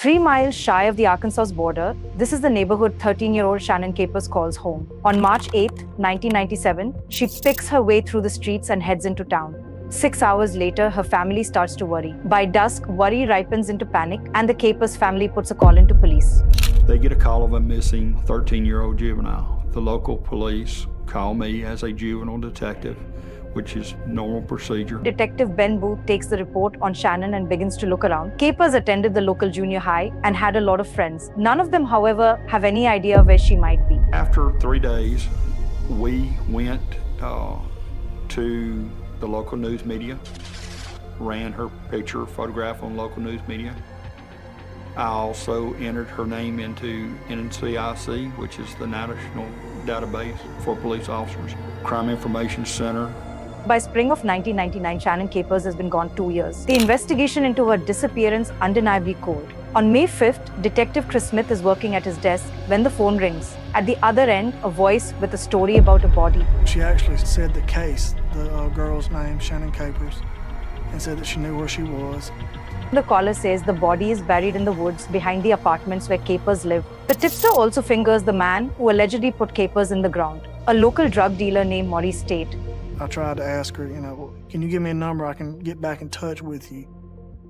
3 miles shy of the Arkansas border, this is the neighborhood 13-year-old Shannon Capers calls home. On March 8, 1997, she picks her way through the streets and heads into town. 6 hours later, her family starts to worry. By dusk, worry ripens into panic, and the Capers family puts a call into police. They get a call of a missing 13-year-old juvenile. The local police call me as a juvenile detective, which is normal procedure. Detective Ben Booth takes the report on Shannon and begins to look around. Capers attended the local junior high and had a lot of friends. None of them, however, have any idea where she might be. After 3 days, we went to the local news media, ran her picture, photograph on local news media. I also entered her name into NCIC, which is the National Database for Police Officers. Crime Information Center. By spring of 1999, Shannon Capers has been gone 2 years. The investigation into her disappearance undeniably cold. On May 5th, Detective Chris Smith is working at his desk when the phone rings. At the other end, a voice with a story about a body. She actually said the case, the girl's name, Shannon Capers, and said that she knew where she was. The caller says the body is buried in the woods behind the apartments where Capers lived. The tipster also fingers the man who allegedly put Capers in the ground, a local drug dealer named Maurice Tate. I tried to ask her, can you give me a number I can get back in touch with you?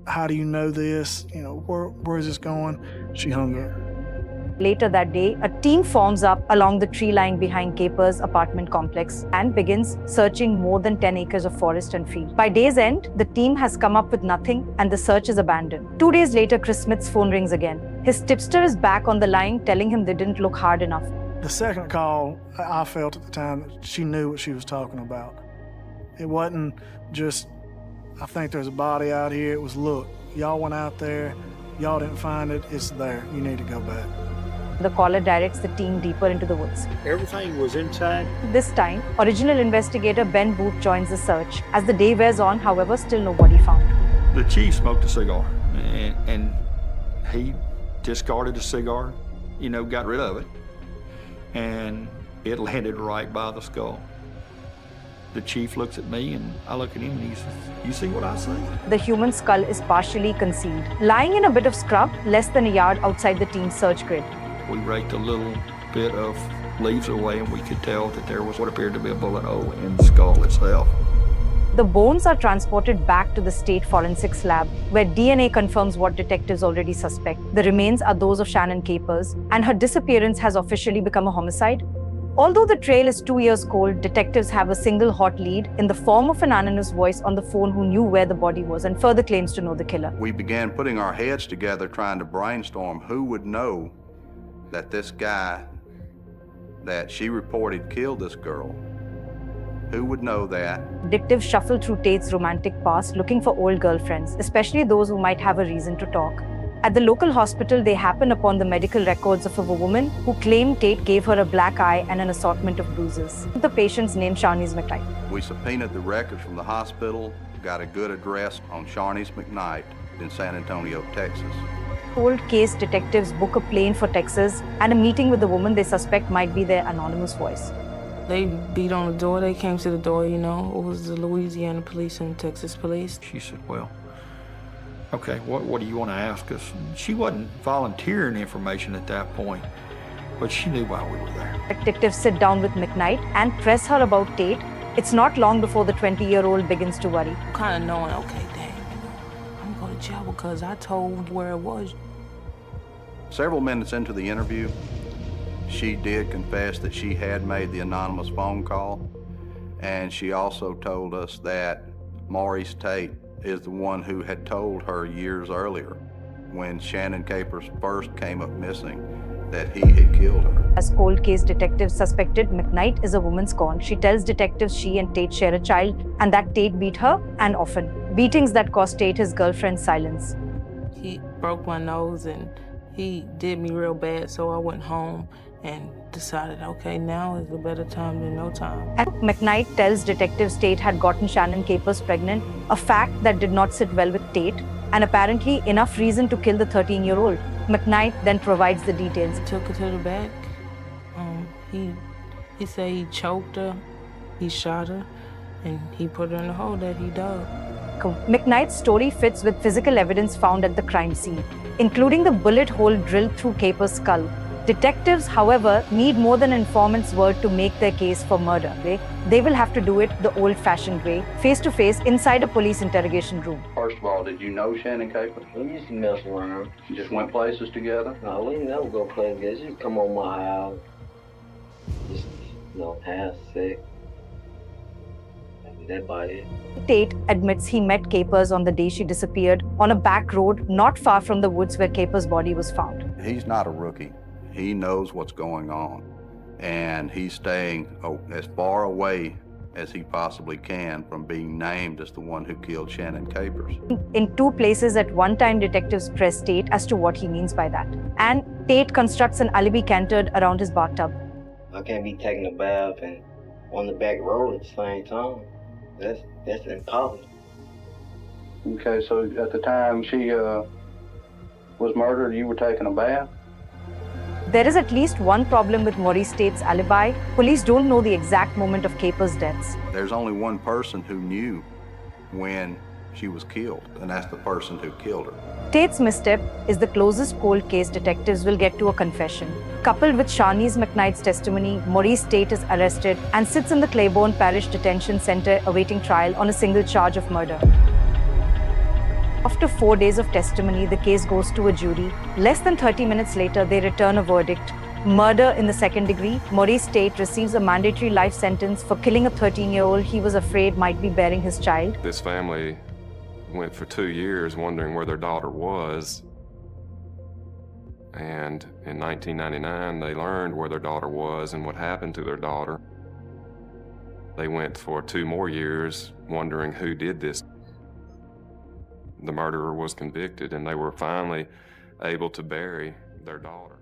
How do you know this? Where is this going? She hung up. Later that day, a team forms up along the tree line behind Capers' apartment complex and begins searching more than 10 acres of forest and field. By day's end, the team has come up with nothing and the search is abandoned. 2 days later, Chris Smith's phone rings again. His tipster is back on the line, telling him they didn't look hard enough. The second call, I felt at the time that she knew what she was talking about. It wasn't just, I think there's a body out here. It was, look, y'all went out there, y'all didn't find it, it's there, you need to go back. The caller directs the team deeper into the woods. Everything was intact. This time, original investigator Ben Booth joins the search. As the day wears on, however, still no body found. The chief smoked a cigar, and he discarded the cigar, got rid of it, and it landed right by the skull. The chief looks at me, and I look at him, and he says, "You see what I see?" The human skull is partially concealed, lying in a bit of scrub less than a yard outside the team's search grid. We raked a little bit of leaves away, and we could tell that there was what appeared to be a bullet hole in the skull itself. The bones are transported back to the state forensics lab, where DNA confirms what detectives already suspect. The remains are those of Shannon Capers, and her disappearance has officially become a homicide. Although the trail is 2 years cold, detectives have a single hot lead in the form of an anonymous voice on the phone who knew where the body was and further claims to know the killer. We began putting our heads together trying to brainstorm who would know that this guy that she reported killed this girl. Who would know that? Detectives shuffle through Tate's romantic past looking for old girlfriends, especially those who might have a reason to talk. At the local hospital, they happen upon the medical records of a woman who claimed Tate gave her a black eye and an assortment of bruises. The patient's name, Shawnese McKnight. We subpoenaed the records from the hospital, got a good address on Shawnese McKnight in San Antonio, Texas. Cold case detectives book a plane for Texas and a meeting with the woman they suspect might be their anonymous voice. They beat on the door, they came to the door, it was the Louisiana police and Texas police. She said, "Well, okay, what do you want to ask us?" She wasn't volunteering information at that point, but she knew why we were there. Detectives sit down with McKnight and press her about Tate. It's not long before the 20-year-old begins to worry. Kind of knowing, okay, dang, I'm going to jail because I told where it was. Several minutes into the interview, she did confess that she had made the anonymous phone call, and she also told us that Maurice Tate is the one who had told her years earlier, when Shannon Capers first came up missing, that he had killed her. As cold case detectives suspected, McKnight is a woman scorned. She tells detectives she and Tate share a child and that Tate beat her, and often. Beatings that cost Tate his girlfriend's silence. He broke my nose and he did me real bad, so I went home and decided, okay, now is a better time than no time. And McKnight tells detectives Tate had gotten Shannon Capers pregnant, a fact that did not sit well with Tate, and apparently enough reason to kill the 13-year-old. McKnight then provides the details. Took her to the back. He said he choked her, he shot her, and he put her in the hole that he dug. McKnight's story fits with physical evidence found at the crime scene. including the bullet hole drilled through Capers' skull. Detectives, however, need more than an informant's word to make their case for murder. They will have to do it the old-fashioned way, face-to-face, inside a police interrogation room. First of all, did you know Shannon Capers? We used to mess around. You just went places together? No, we never go play together. Just come on my house. Just, have sex. Maybe that about it. Tate admits he met Capers on the day she disappeared on a back road not far from the woods where Capers' body was found. He's not a rookie. He knows what's going on, and he's staying as far away as he possibly can from being named as the one who killed Shannon Capers. In two places at one time, detectives press Tate as to what he means by that. And Tate constructs an alibi centered around his bathtub. I can't be taking a bath and on the back road at the same time. That's impossible. Okay, so at the time she was murdered, you were taking a bath? There is at least one problem with Maurice Tate's alibi. Police don't know the exact moment of Capers' deaths. There's only one person who knew when she was killed, and that's the person who killed her. Tate's misstep is the closest cold case detectives will get to a confession. Coupled with Shawnee's McKnight's testimony, Maurice Tate is arrested and sits in the Claiborne Parish Detention Center awaiting trial on a single charge of murder. After 4 days of testimony, the case goes to a jury. Less than 30 minutes later, they return a verdict. Murder in the second degree. Maurice Tate receives a mandatory life sentence for killing a 13-year-old he was afraid might be bearing his child. This family went for 2 years wondering where their daughter was. And in 1999, they learned where their daughter was and what happened to their daughter. They went for 2 more years wondering who did this. The murderer was convicted, and they were finally able to bury their daughter.